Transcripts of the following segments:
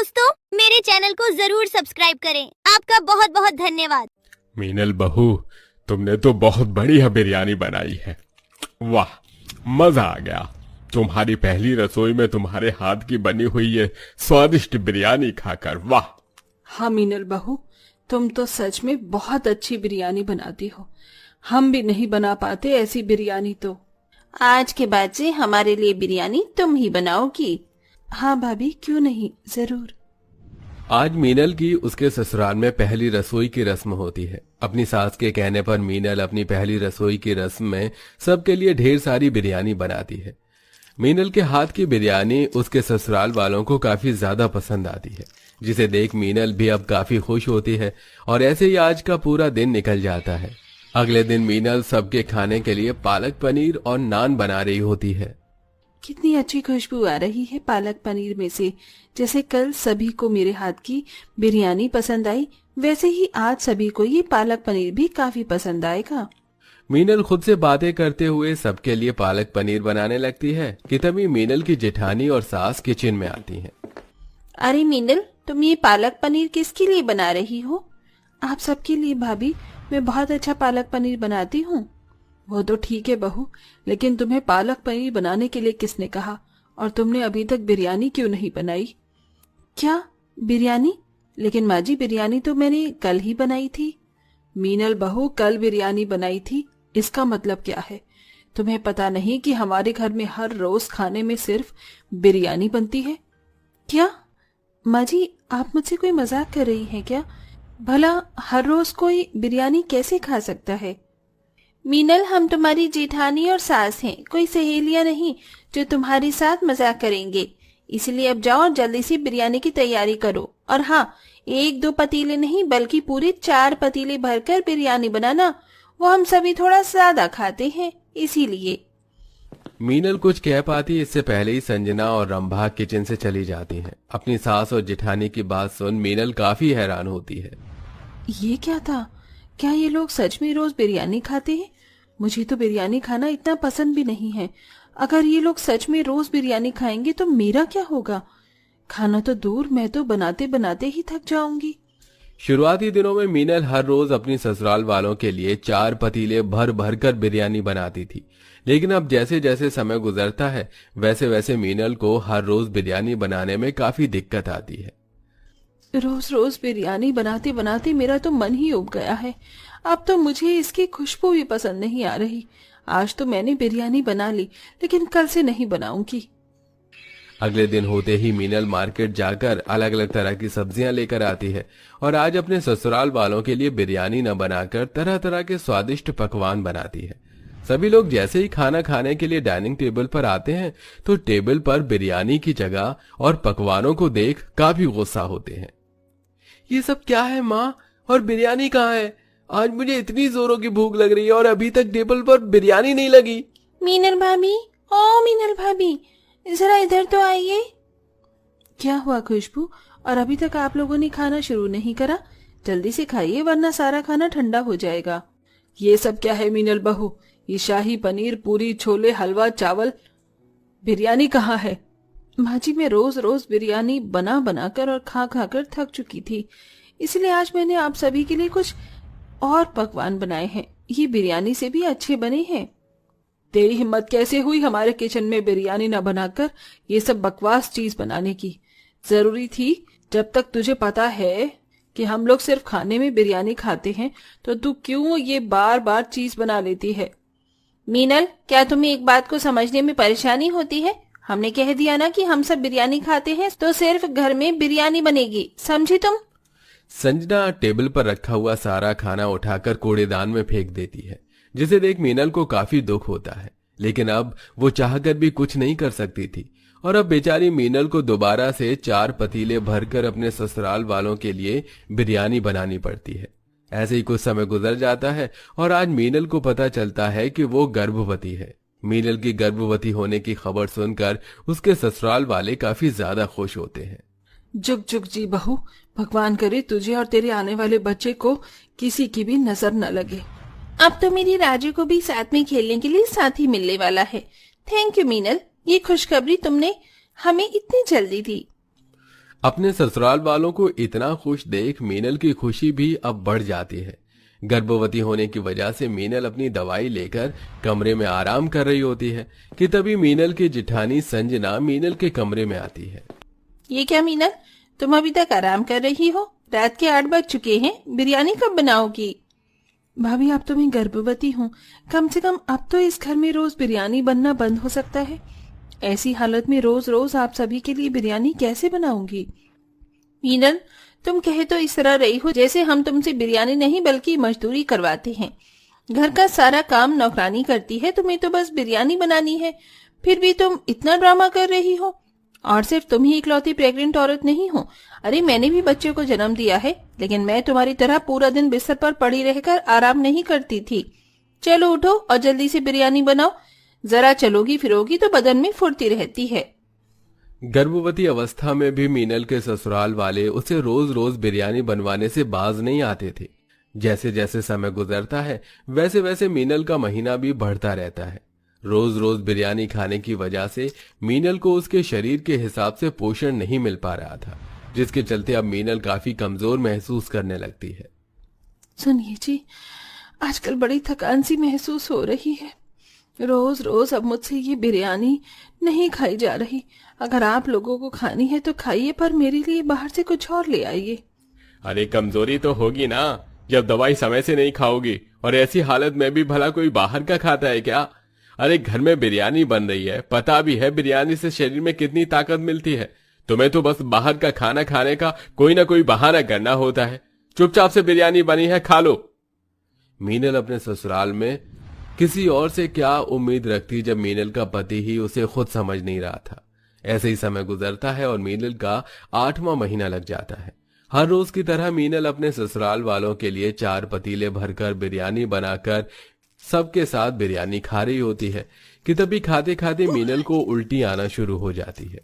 दोस्तों, मेरे चैनल को जरूर सब्सक्राइब करें। आपका बहुत बहुत धन्यवाद। मीनल बहू, तुमने तो बहुत बढ़िया बिरयानी बनाई है। वाह, मजा आ गया। तुम्हारी पहली रसोई में तुम्हारे हाथ की बनी हुई ये स्वादिष्ट बिरयानी खाकर। वाह। हाँ मीनल बहू, तुम तो सच में बहुत अच्छी बिरयानी बनाती हो। हम भी नहीं बना पाते ऐसी बिरयानी तो। आज के बाद से हमारे लिए बिरयानी तुम ही बनाओगी। हाँ भाभी, क्यों नहीं, जरूर। आज मीनल की उसके ससुराल में पहली रसोई की रस्म होती है। अपनी सास के कहने पर मीनल अपनी पहली रसोई की रस्म में सबके लिए ढेर सारी बिरयानी बनाती है। मीनल के हाथ की बिरयानी उसके ससुराल वालों को काफी ज्यादा पसंद आती है, जिसे देख मीनल भी अब काफी खुश होती है। और ऐसे ही आज का पूरा दिन निकल जाता है। अगले दिन मीनल सबके खाने के लिए पालक पनीर और नान बना रही होती है। कितनी अच्छी खुशबू आ रही है पालक पनीर में से। जैसे कल सभी को मेरे हाथ की बिरयानी पसंद आई, वैसे ही आज सभी को ये पालक पनीर भी काफी पसंद आएगा। मीनल खुद से बातें करते हुए सबके लिए पालक पनीर बनाने लगती है कि तभी मीनल की जेठानी और सास किचन में आती हैं। अरे मीनल, तुम ये पालक पनीर किसके लिए बना रही हो? आप सबके लिए भाभी, मैं बहुत अच्छा पालक पनीर बनाती हूँ। वो तो ठीक है बहू, लेकिन तुम्हें पालक पनीर बनाने के लिए किसने कहा? और तुमने अभी तक बिरयानी क्यों नहीं बनाई? क्या बिरयानी? लेकिन माँ जी, बिरयानी तो मैंने कल ही बनाई थी। मीनल बहू, कल बिरयानी बनाई थी, इसका मतलब क्या है? तुम्हें पता नहीं कि हमारे घर में हर रोज खाने में सिर्फ बिरयानी बनती है? क्या माँ जी, आप मुझसे कोई मजाक कर रही हैं क्या? भला हर रोज कोई बिरयानी कैसे खा सकता है? मीनल, हम तुम्हारी जेठानी और सास हैं, कोई सहेलियां नहीं जो तुम्हारे साथ मजाक करेंगे। इसलिए अब जाओ और जल्दी से बिरयानी की तैयारी करो। और हाँ, 1-2 पतीले नहीं बल्कि पूरे 4 पतीले भरकर बिरयानी बनाना। वो हम सभी थोड़ा ज्यादा खाते हैं, इसीलिए। मीनल कुछ कह पाती इससे पहले ही संजना और रंभा किचन से चली जाती हैं। अपनी सास और जेठानी की बात सुन मीनल काफी हैरान होती है। ये क्या था? क्या ये लोग सच में रोज बिरयानी खाते हैं? मुझे तो बिरयानी खाना इतना पसंद भी नहीं है। अगर ये लोग सच में रोज बिरयानी खाएंगे तो मेरा क्या होगा? खाना तो दूर, मैं तो बनाते बनाते ही थक जाऊंगी। शुरुआती दिनों में मीनल हर रोज अपनी ससुराल वालों के लिए 4 पतीले भर भर कर बिरयानी बनाती थी। लेकिन अब जैसे जैसे समय गुजरता है, वैसे वैसे मीनल को हर रोज बिरयानी बनाने में काफी दिक्कत आती है। रोज रोज बिरयानी बनाते बनाते मेरा तो मन ही उब गया है। अब तो मुझे इसकी खुशबू भी पसंद नहीं आ रही। आज तो मैंने बिरयानी बना ली, लेकिन कल से नहीं बनाऊंगी। अगले दिन होते ही मीनल मार्केट जाकर अलग अलग तरह की सब्जियां लेकर आती है और आज अपने ससुराल वालों के लिए बिरयानी न बनाकर तरह तरह के स्वादिष्ट पकवान बनाती है। सभी लोग जैसे ही खाना खाने के लिए डाइनिंग टेबल पर आते हैं तो टेबल पर बिरयानी की जगह और पकवानों को देख काफी गुस्सा होते हैं। ये सब क्या है माँ? और बिरयानी कहाँ है? आज मुझे इतनी जोरों की भूख लग रही है और अभी तक टेबल पर बिरयानी नहीं लगी। मीनल भाभी, ओ मीनल भाभी, जरा इधर तो आइए। क्या हुआ खुशबू? और अभी तक आप लोगों ने खाना शुरू नहीं करा? जल्दी से खाइए वरना सारा खाना ठंडा हो जाएगा। ये सब क्या है मीनल बहू? ये शाही पनीर, पूरी, छोले, हलवा, चावल, बिरयानी कहाँ है? माँ जी, मैं रोज रोज बिरयानी बना बनाकर और खा खा कर थक चुकी थी, इसलिए आज मैंने आप सभी के लिए कुछ और पकवान बनाए हैं। ये बिरयानी से भी अच्छे बने हैं। तेरी हिम्मत कैसे हुई हमारे किचन में बिरयानी न बनाकर ये सब बकवास चीज बनाने की? जरूरी थी? जब तक तुझे पता है कि हम लोग सिर्फ खाने में बिरयानी खाते हैं तो तू क्यों ये बार बार चीज बना लेती है? मीनल, क्या तुम्हें एक बात को समझने में परेशानी होती है? हमने कह दिया ना कि हम सब बिरयानी खाते हैं, तो सिर्फ घर में बिरयानी बनेगी, समझी तुम? संजना टेबल पर रखा हुआ सारा खाना उठाकर कूड़ेदान में फेंक देती है, जिसे देख मीनल को काफी दुख होता है। लेकिन अब वो चाहकर भी कुछ नहीं कर सकती थी और अब बेचारी मीनल को दोबारा से 4 पतीले भरकर अपने ससुराल वालों के लिए बिरयानी बनानी पड़ती है। ऐसे ही कुछ समय गुजर जाता है और आज मीनल को पता चलता है कि वो गर्भवती है। मीनल की गर्भवती होने की खबर सुनकर उसके ससुराल वाले काफी ज्यादा खुश होते हैं। जुग जुग जी बहू, भगवान करे तुझे और तेरे आने वाले बच्चे को किसी की भी नजर न लगे। अब तो मेरी राजू को भी साथ में खेलने के लिए साथी मिलने वाला है। थैंक यू मीनल, ये खुशखबरी तुमने हमें इतनी जल्दी दी। अपने ससुराल वालों को इतना खुश देख मीनल की खुशी भी अब बढ़ जाती है। गर्भवती होने की वजह से मीनल अपनी दवाई लेकर कमरे में आराम कर रही होती है कि तभी मीनल की जिठानी संजना मीनल के कमरे में आती है। ये क्या मीनल, तुम अभी तक आराम कर रही हो? रात के 8 बज चुके हैं, बिरयानी कब बनाओगी? भाभी आप तो मैं गर्भवती हूँ, कम से कम अब तो इस घर में रोज बिरयानी बनना बंद हो सकता है। ऐसी हालत में रोज रोज आप सभी के लिए बिरयानी कैसे बनाऊंगी? मीनल, तुम कहे तो इस तरह रही हो जैसे हम तुमसे बिरयानी नहीं बल्कि मजदूरी करवाते हैं। घर का सारा काम नौकरानी करती है, तुम्हें तो बस बिरयानी बनानी है। फिर भी तुम इतना ड्रामा कर रही हो। और सिर्फ तुम ही इकलौती प्रेग्नेंट औरत नहीं हो। अरे मैंने भी बच्चे को जन्म दिया है, लेकिन मैं तुम्हारी तरह पूरा दिन बिस्तर पर पड़ी रहकर आराम नहीं करती थी। चलो उठो और जल्दी से बिरयानी बनाओ। जरा चलोगी फिरोगी तो बदन में फुर्ती रहती है। गर्भवती अवस्था में भी मीनल के ससुराल वाले उसे रोज रोज बिरयानी बनवाने से बाज नहीं आते थे। जैसे जैसे समय गुजरता है वैसे वैसे मीनल का महीना भी बढ़ता रहता है। रोज रोज बिरयानी खाने की वजह से मीनल को उसके शरीर के हिसाब से पोषण नहीं मिल पा रहा था, जिसके चलते अब मीनल काफी कमजोर महसूस करने लगती है। सुनिए जी, आजकल बड़ी थकान सी महसूस हो रही है। रोज रोज अब मुझसे ये बिरयानी नहीं खाई जा रही। अगर आप लोगों को खानी है तो खाइए, पर मेरे लिए बाहर से कुछ और ले आइए। अरे कमजोरी तो होगी ना, जब दवाई समय से नहीं खाओगी। और ऐसी हालत में भी भला कोई बाहर का खाता है क्या? अरे घर में बिरयानी बन रही है, पता भी है बिरयानी से शरीर में कितनी ताकत मिलती है। तुम्हें तो बस बाहर का खाना खाने का कोई ना कोई बहाना करना होता है। चुपचाप से बिरयानी बनी है, खा लो। मीनल अपने ससुराल में किसी और से क्या उम्मीद रखती जब मीनल का पति ही उसे खुद समझ नहीं रहा था। ऐसे ही समय गुजरता है और मीनल का 8वां महीना लग जाता है। हर रोज की तरह मीनल अपने ससुराल वालों के लिए 4 पतीले भरकर बिरयानी बनाकर सबके साथ बिरयानी खा रही होती है कि तभी खाते खाते मीनल को उल्टी आना शुरू हो जाती है।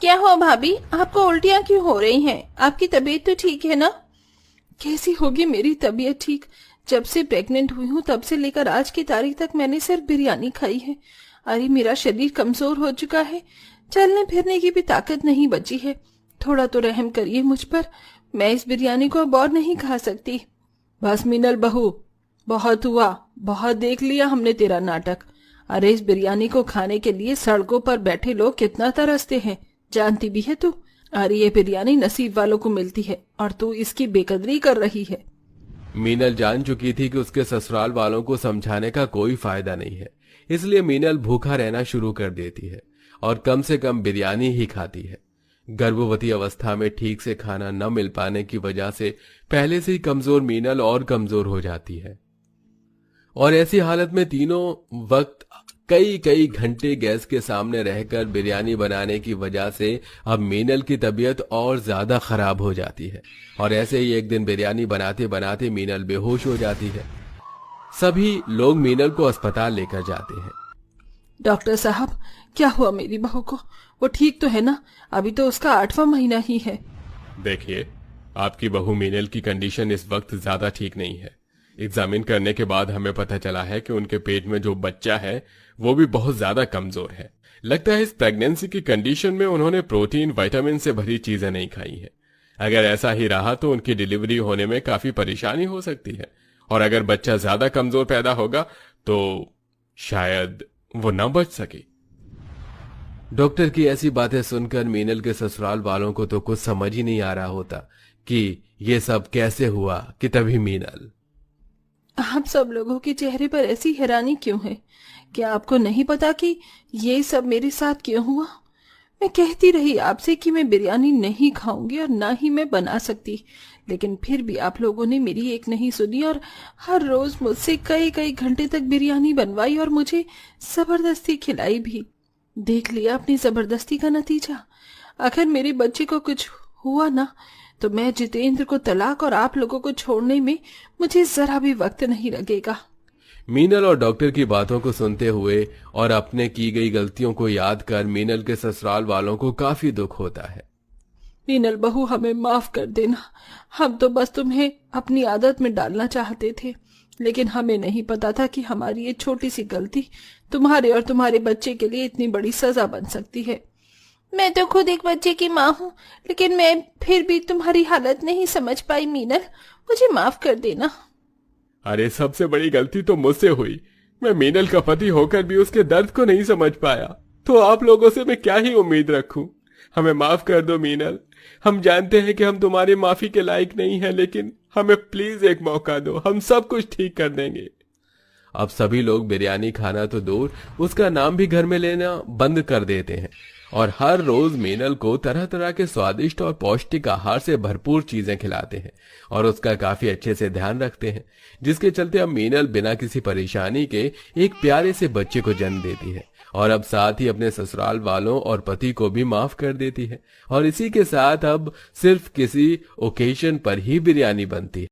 क्या हुआ भाभी, आपको उल्टियां क्यों हो रही हैं? आपकी तबीयत तो ठीक है ना? कैसी होगी मेरी तबीयत ठीक? जब से प्रेग्नेंट हुई हूँ तब से लेकर आज की तारीख तक मैंने सिर्फ बिरयानी खाई है। अरे मेरा शरीर कमजोर हो चुका है, चलने फिरने की भी ताकत नहीं बची है। थोड़ा तो रहम करिए मुझ पर, मैं इस बिरयानी को अब और नहीं खा सकती। बस मीनल बहू, बहुत हुआ, बहुत देख लिया हमने तेरा नाटक। अरे इस बिरयानी को खाने के लिए सड़कों पर बैठे लोग कितना तरसते हैं, जानती भी है तू। अरे ये बिरयानी नसीब वालों को मिलती है और तू इसकी बेकदरी कर रही है। मीनल जान चुकी थी कि उसके ससुराल वालों को समझाने का कोई फायदा नहीं है, इसलिए मीनल भूखा रहना शुरू कर देती है और कम से कम बिरयानी ही खाती है। गर्भवती अवस्था में ठीक से खाना न मिल पाने की वजह से पहले से ही कमजोर मीनल और कमजोर हो जाती है और ऐसी हालत में तीनों वक्त कई कई घंटे गैस के सामने रहकर बिरयानी बनाने की वजह से अब मीनल की तबीयत और ज्यादा खराब हो जाती है और ऐसे ही एक दिन बिरयानी बनाते बनाते मीनल बेहोश हो जाती है। सभी लोग मीनल को अस्पताल लेकर जाते हैं। डॉक्टर साहब, क्या हुआ मेरी बहू को? वो ठीक तो है ना? अभी तो उसका 8वां महीना ही है। देखिए, आपकी बहू मीनल की कंडीशन इस वक्त ज्यादा ठीक नहीं है। एग्जामिन करने के बाद हमें पता चला है कि उनके पेट में जो बच्चा है वो भी बहुत ज्यादा कमजोर है। लगता है इस प्रेगनेंसी की कंडीशन में उन्होंने प्रोटीन विटामिन से भरी चीजें नहीं खाई है। अगर ऐसा ही रहा तो उनकी डिलीवरी होने में काफी परेशानी हो सकती है और अगर बच्चा ज्यादा कमजोर पैदा होगा तो शायद वो न बच सके। डॉक्टर की ऐसी बातें सुनकर मीनल के ससुराल वालों को तो कुछ समझ ही नहीं आ रहा होता कि ये सब कैसे हुआ कि तभी मीनल। आप सब लोगों के चेहरे पर ऐसी हैरानी क्यों है? क्या आपको नहीं पता कि ये सब मेरे साथ क्यों हुआ? मैं कहती रही आपसे कि मैं बिरयानी नहीं खाऊंगी और ना ही मैं बना सकती, लेकिन फिर भी आप लोगों ने मेरी एक नहीं सुनी और हर रोज मुझसे कई कई घंटे तक बिरयानी बनवाई और मुझे जबरदस्ती खिलाई भी। देख लिया अपनी जबरदस्ती का नतीजा। अगर मेरे बच्चे को कुछ हुआ ना तो मैं जितेंद्र को तलाक और आप लोगों को छोड़ने में मुझे जरा भी वक्त नहीं लगेगा। मीनल और डॉक्टर की बातों को सुनते हुए और अपने की गई गलतियों को याद कर मीनल के ससुराल वालों को काफी दुख होता है। मीनल बहू, हमें माफ कर देना। हम तो बस तुम्हें अपनी आदत में डालना चाहते थे, लेकिन हमें नहीं पता था कि हमारी ये छोटी सी गलती तुम्हारे और तुम्हारे बच्चे के लिए इतनी बड़ी सजा बन सकती है। मैं तो खुद एक बच्चे की माँ हूँ, लेकिन मैं फिर भी तुम्हारी हालत नहीं समझ पाई मीनल, मुझे माफ कर देना। अरे सबसे बड़ी गलती तो मुझसे हुई। मैं मीनल का पति होकर भी उसके दर्द को नहीं समझ पाया, तो आप लोगों से मैं क्या ही उम्मीद रखूं। हमें माफ कर दो मीनल। हम जानते हैं कि हम तुम्हारी माफी के लायक नहीं हैं, लेकिन हमें प्लीज एक मौका दो, हम सब कुछ ठीक कर देंगे। अब सभी लोग बिरयानी खाना तो दूर, उसका नाम भी घर में लेना बंद कर देते हैं और हर रोज मीनल को तरह तरह के स्वादिष्ट और पौष्टिक आहार से भरपूर चीजें खिलाते हैं और उसका काफी अच्छे से ध्यान रखते हैं, जिसके चलते अब मीनल बिना किसी परेशानी के एक प्यारे से बच्चे को जन्म देती है और अब साथ ही अपने ससुराल वालों और पति को भी माफ कर देती है। और इसी के साथ अब सिर्फ किसी ओकेजन पर ही बिरयानी बनती है।